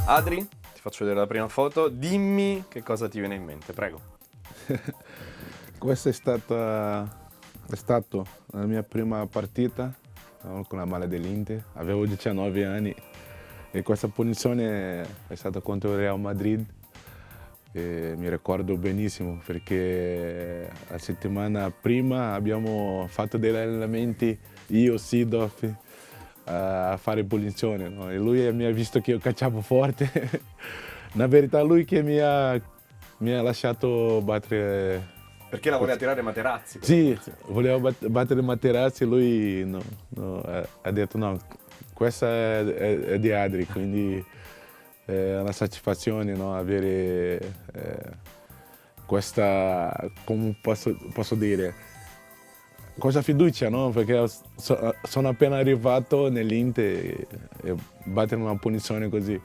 Adri, ti faccio vedere la prima foto, dimmi che cosa ti viene in mente, prego. Questa è stato la mia prima partita con la maglia dell'Inter, avevo 19 anni e questa punizione è stata contro il Real Madrid e mi ricordo benissimo perché la settimana prima abbiamo fatto degli allenamenti, io, Seedorf, a fare punizione, no? E lui mi ha visto che io cacciavo forte, na verità lui che mi ha lasciato battere. Perché la voleva tirare Materazzi? Sì, voleva battere Materazzi e lui ha detto no, questa è di Adri, quindi è una soddisfazione, no, avere questa, come posso dire, questa fiducia, no? Perché sono appena arrivato nell'Inter e battere una punizione così,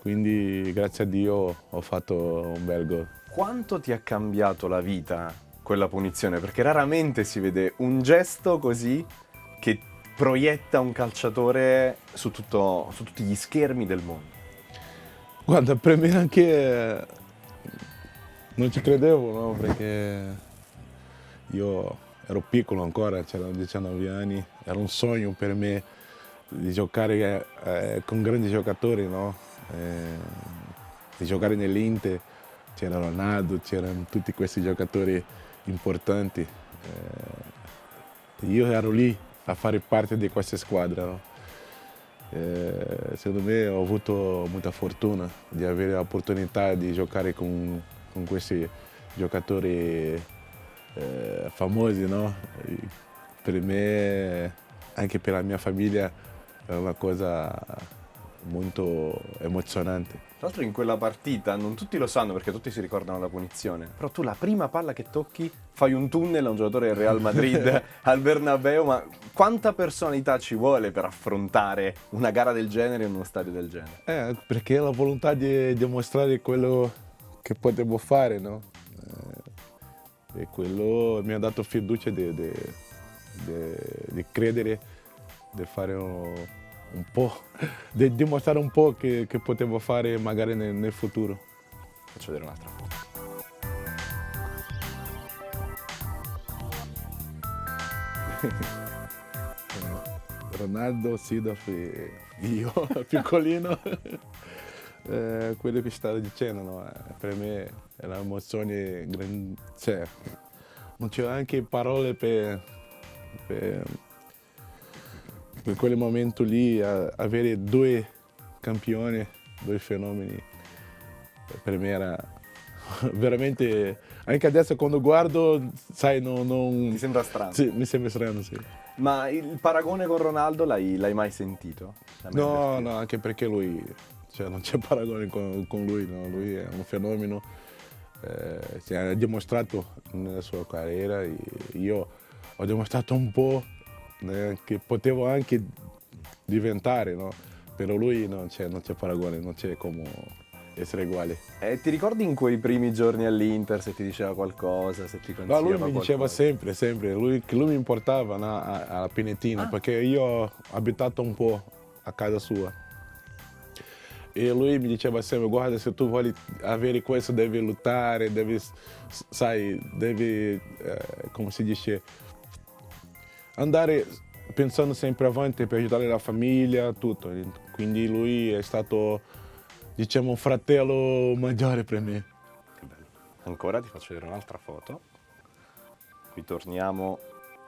quindi grazie a Dio ho fatto un bel gol. Quanto ti ha cambiato la vita quella punizione? Perché raramente si vede un gesto così che proietta un calciatore su tutti gli schermi del mondo. Guarda, per me anche non ci credevo, no? Perché io ero piccolo ancora, c'erano 19 anni, era un sogno per me di giocare con grandi giocatori, no? Di giocare nell'Inter, c'era Ronaldo, c'erano tutti questi giocatori importanti. Io ero lì a fare parte di questa squadra, no? Secondo me ho avuto molta fortuna di avere l'opportunità di giocare con questi giocatori famosi, no? E per me, anche per la mia famiglia, è una cosa molto emozionante. Tra l'altro in quella partita non tutti lo sanno perché tutti si ricordano la punizione, però tu la prima palla che tocchi fai un tunnel a un giocatore del Real Madrid al Bernabeu, ma quanta personalità ci vuole per affrontare una gara del genere in uno stadio del genere? Perché la volontà di dimostrare quello che potevo fare, no? E quello mi ha dato fiducia di credere, di fare un po', di dimostrare un po' che potevo fare magari nel futuro. Faccio vedere un'altra foto. Ronaldo, Seedorf e io, piccolino, quello che stavo dicendo, no? Per me è un'emozione grande, cioè, non c'ho anche parole per quel momento lì, avere due campioni, due fenomeni, per me era veramente, anche adesso quando guardo, sai, non. Ti sembra strano? Sì, mi sembra strano, sì. Ma il paragone con Ronaldo l'hai mai sentito? L'hai mai No, avvertito? no, anche perché lui, cioè, non c'è paragone con lui, no? Lui è un fenomeno, si ha dimostrato nella sua carriera e io ho dimostrato un po' che potevo anche diventare, no? Però lui non c'è paragone, non c'è come essere uguale. Ti ricordi in quei primi giorni all'Inter se ti diceva qualcosa, se ti No, consigliava lui mi qualcosa? diceva sempre, che lui mi portava, no, alla Pinetina, perché io ho abitato un po' a casa sua. E lui mi diceva sempre, guarda, se tu vuoi avere questo devi lottare, devi, sai, devi, come si dice, andare pensando sempre avanti per aiutare la famiglia, tutto. Quindi lui è stato, diciamo, un fratello maggiore per me. Che bello. Ancora ti faccio vedere un'altra foto. Qui torniamo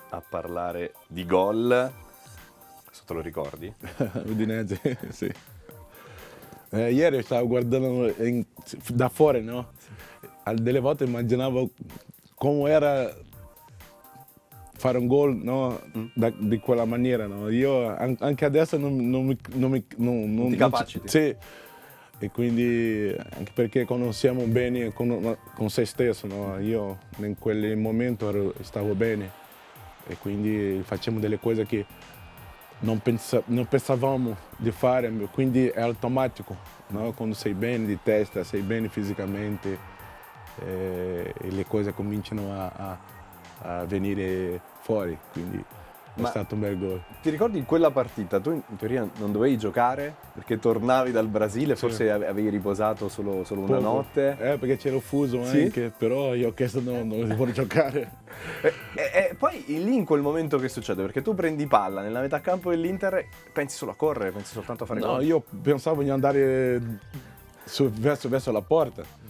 a parlare di gol. Questo te lo ricordi? Udinese, sì. Ieri stavo guardando da fuori, no? Delle volte immaginavo come era fare un gol, no? Di quella maniera, no? Io anche adesso non Ti capaciti? Sì, e quindi anche perché conosciamo bene con se stesso, no? Io in quel momento stavo bene e quindi facciamo delle cose che non pensavamo di fare, quindi è automatico, no? Quando sei bene di testa, sei bene fisicamente e le cose cominciano a venire fuori, quindi è stato un bel gol. Ti ricordi in quella partita tu in teoria non dovevi giocare perché tornavi dal Brasile, forse avevi riposato solo una Poco. notte? Perché c'era fuso Sì? anche, però io ho chiesto non devo giocare. E poi lì in quel momento che succede? Perché tu prendi palla nella metà campo dell'Inter, pensi solo a correre, pensi soltanto a fare No, gol. io pensavo di andare verso la porta.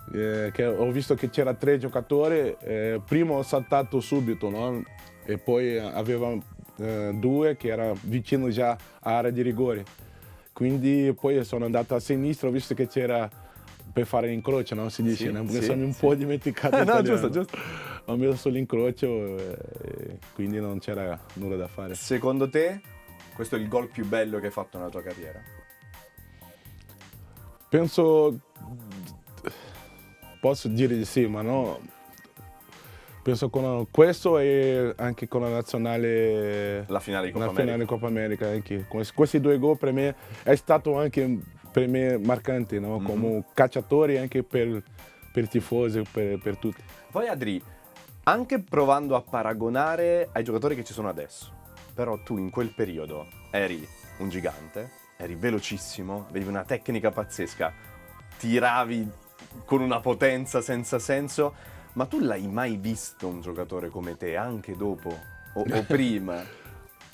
Che ho visto che c'era 3 giocatori, prima ho saltato subito, no? E poi aveva 2 che era vicino già all'area di rigore. Quindi poi sono andato a sinistra, ho visto che c'era per fare l'incrocio, no? Si dice, Sì, no? Perché sì, sono un sì. po' dimenticato No, italiano. giusto. Ho messo sull'incrocio e quindi non c'era nulla da fare. Secondo te questo è il gol più bello che hai fatto nella tua carriera? Penso, posso dire di sì, ma no. Penso con questo e anche con la nazionale, La finale di Coppa la America. finale Coppa America. Anche. Questi 2 gol per me è stato anche per me marcante, no? Come calciatore e anche per i tifosi, per tutti. Poi Adri, anche provando a paragonare ai giocatori che ci sono adesso, però tu in quel periodo eri un gigante, eri velocissimo, avevi una tecnica pazzesca, tiravi con una potenza senza senso, ma tu l'hai mai visto un giocatore come te, anche dopo o prima?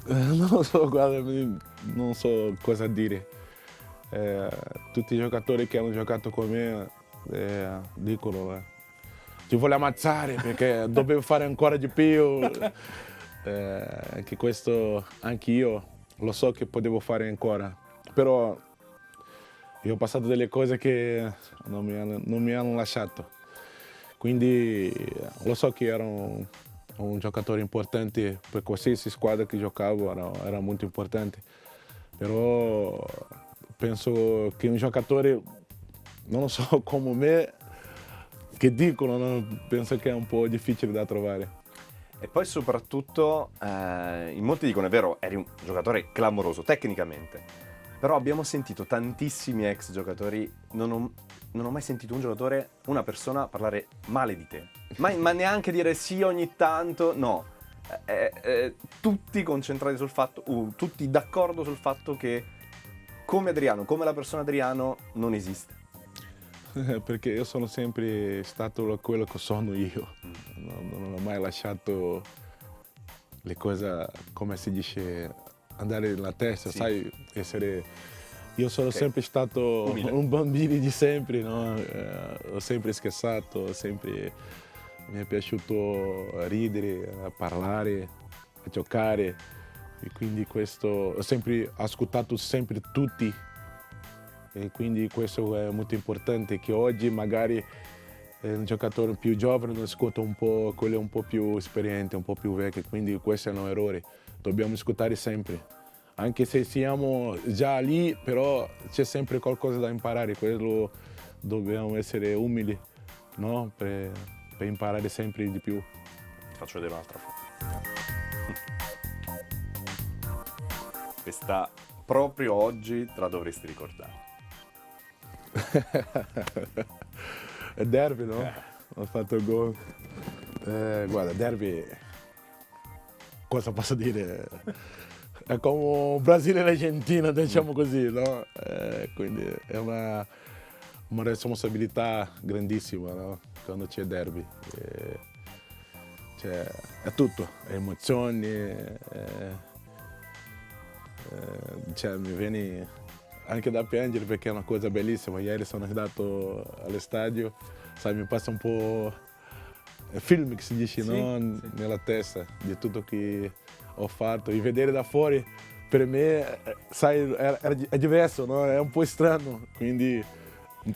Non lo so, guarda, non so cosa dire. Tutti i giocatori che hanno giocato con me dicono ti voglio ammazzare perché dovevo fare ancora di più. Anche questo, anche io lo so che potevo fare ancora, però io ho passato delle cose che non mi hanno lasciato. Quindi lo so che ero un giocatore importante per qualsiasi squadra che giocavo, era molto importante. Però penso che un giocatore, non lo so, come me, che dicono, no? Penso che è un po' difficile da trovare. E poi soprattutto, in molti dicono, è vero, eri un giocatore clamoroso tecnicamente, però abbiamo sentito tantissimi ex giocatori, non ho mai sentito un giocatore, una persona parlare male di te, ma neanche dire sì ogni tanto, no. Tutti concentrati sul fatto, tutti d'accordo sul fatto che come Adriano, come la persona Adriano, non esiste. Perché io sono sempre stato quello che sono io, non ho mai lasciato le cose, come si dice, andare nella testa, Sì. sai, essere... Io sono Ok. sempre stato Umile. un bambino di sempre, no? Ho sempre scherzato, mi è piaciuto ridere, a parlare, a giocare e quindi questo, ho sempre ascoltato sempre tutti e quindi questo è molto importante che oggi magari un giocatore più giovane ascolta un po' quello un po' più esperiente, un po' più vecchio, quindi questo è un errore, dobbiamo ascoltare sempre. Anche se siamo già lì, però c'è sempre qualcosa da imparare, quello dobbiamo essere umili, no? Per imparare sempre di più. Ti faccio vedere un'altra foto. Questa proprio oggi te la dovresti ricordare. È derby, no? Ho fatto il gol. Guarda, derby, cosa posso dire? È come Brasile e Argentina, diciamo così, no? Quindi è una responsabilità grandissima, no? Quando c'è derby. Cioè, è tutto, è emozioni, cioè, mi viene anche da piangere perché è una cosa bellissima. Ieri sono andato allo stadio, sai, mi passa un po' film che si dice, Sì, no? sì. Nella testa di tutto che ho fatto e vedere da fuori per me, sai, è diverso, no? È un po' strano, quindi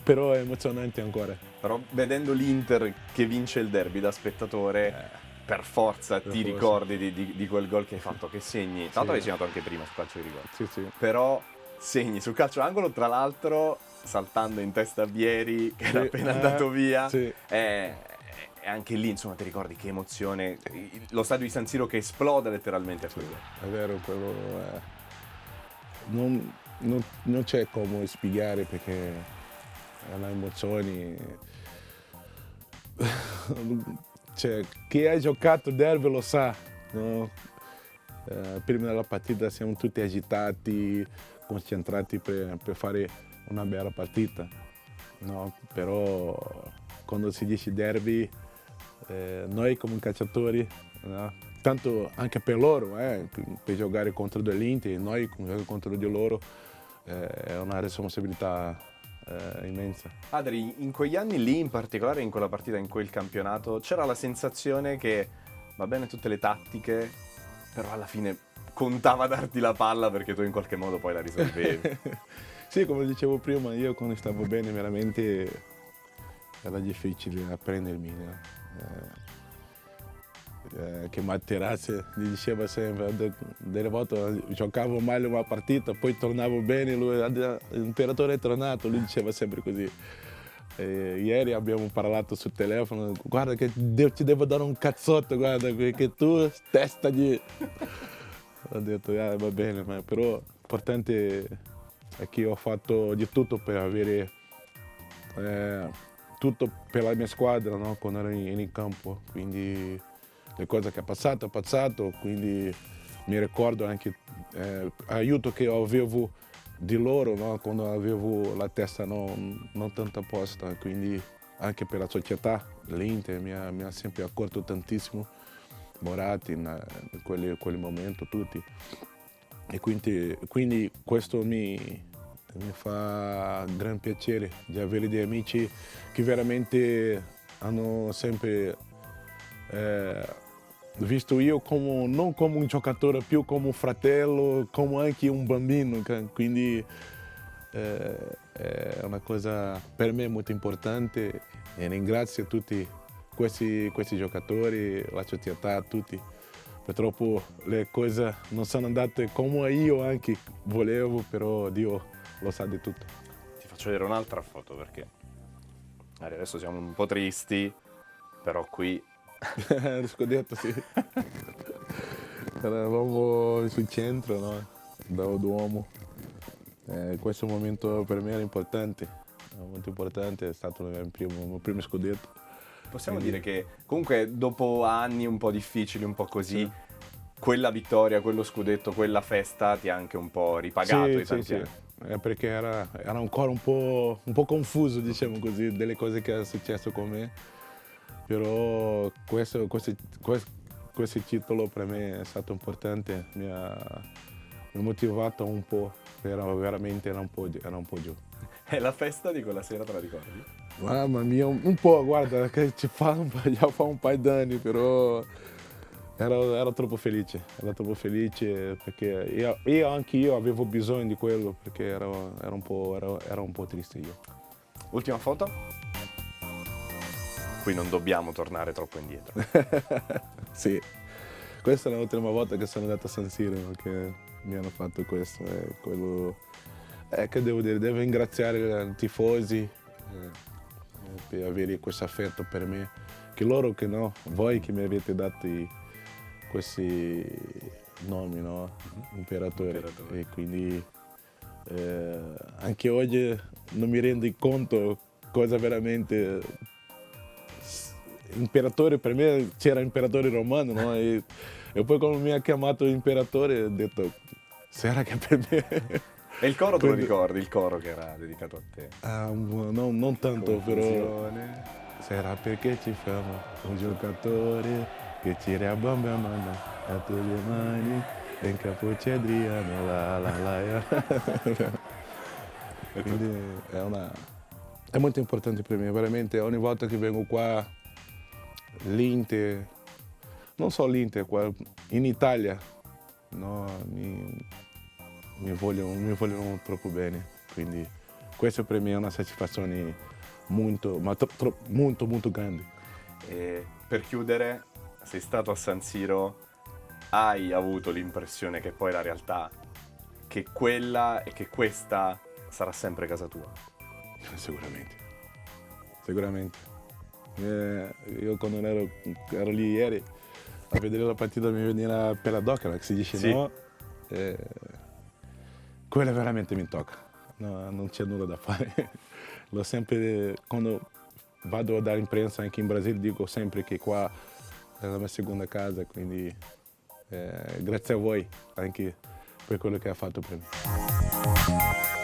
però è emozionante ancora. Però vedendo l'Inter che vince il derby da spettatore, per forza ti forza. ricordi di quel gol che hai fatto, che segni. Tra l'altro Sì. avevi segnato anche prima sul calcio di rigore. Sì, sì. Però segni sul calcio d'angolo, tra l'altro saltando in testa a Vieri che era Sì, appena andato via. sì. E anche lì, insomma, ti ricordi che emozione. Lo stadio di San Siro che esplode letteralmente a quello. È vero, quello è... non c'è come spiegare perché è una emozione. Cioè, chi ha giocato derby lo sa, no? prima della partita siamo tutti agitati, concentrati per fare una bella partita, no? Però quando si dice derby, noi come calciatori, no? Tanto anche per loro, per giocare contro l'Inter, noi contro di loro, è una responsabilità immensa. Adri, in quegli anni lì, in particolare in quella partita, in quel campionato, c'era la sensazione che va bene tutte le tattiche, però alla fine contava darti la palla perché tu in qualche modo poi la risolvevi. Sì, come dicevo prima, io quando stavo bene veramente era difficile apprendermi. No? Che Materazzi gli diceva sempre, delle volte giocavo male una partita, poi tornavo bene, l'imperatore è tornato, lui diceva sempre così. Ieri abbiamo parlato sul telefono, guarda che ti devo dare un cazzotto, guarda che tu testa di... Ho detto, va bene, ma però l'importante è che ho fatto di tutto per avere tutto per la mia squadra, no? Quando ero in campo, quindi le cose che ha passato, quindi mi ricordo anche l'aiuto che avevo di loro, no? Quando avevo la testa non tanto a posto, quindi anche per la società, l'Inter mi ha sempre accorto tantissimo, Moratti in quel momento, tutti. E quindi questo mi fa gran piacere di avere degli amici che veramente hanno sempre visto io non come un giocatore, più come un fratello, come anche un bambino, quindi è una cosa per me molto importante e ringrazio tutti questi giocatori, la società, tutti. Purtroppo le cose non sono andate come io anche volevo, però Dio lo sa di tutto. Ti faccio vedere un'altra foto perché adesso siamo un po' tristi, però qui... Lo scudetto, sì. Eravamo sul centro, no? Dal Duomo. Questo momento per me era importante, molto importante, è stato il mio primo scudetto. Possiamo dire che comunque dopo anni un po' difficili, un po' così, quella vittoria, quello scudetto, quella festa ti ha anche un po' ripagato i tanti anni. Perché era ancora un po' confuso, diciamo così, delle cose che è successo con me. Però questo titolo per me è stato importante, mi ha motivato un po', però veramente era un po' giù. E la festa di quella sera te la ricordi? Mamma mia, un po', guarda, che già fa un paio d'anni, però ero troppo felice perché anche io avevo bisogno di quello, perché ero un po' triste io. Ultima foto? Qui non dobbiamo tornare troppo indietro. Sì, questa è l'ultima volta che sono andato a San Siro, che mi hanno fatto questo, quello... che devo dire, devo ringraziare i tifosi per avere questo affetto per me, che loro che no, voi che mi avete dato questi nomi, no? Imperatore. E quindi anche oggi non mi rendo conto cosa veramente... Imperatore per me c'era imperatore romano, no? E poi quando mi ha chiamato imperatore ho detto, sarà che per me... E il coro te lo ricordi? Il coro che era dedicato a te? Non tanto, però... Sarà perché ci famo un giocatore che ci riabbomba a tutte le mani e in capo c'è Adriano, la. Quindi è molto importante per me, veramente. Ogni volta che vengo qua, l'Inter, non solo l'Inter, qua in Italia, no, mi vogliono troppo bene, quindi questo per me è una soddisfazione molto grande. E per chiudere, sei stato a San Siro, hai avuto l'impressione che poi la realtà, che quella e che questa sarà sempre casa tua? Sicuramente. Io quando ero lì ieri a vedere la partita mi veniva per la docca, che si dice sì. No, quella veramente mi tocca, no, non c'è nulla da fare. L'ho sempre, quando vado a dare imprensa anche in Brasile, dico sempre che qua è la mia seconda casa, quindi Grazie a voi anche per quello che ha fatto per me.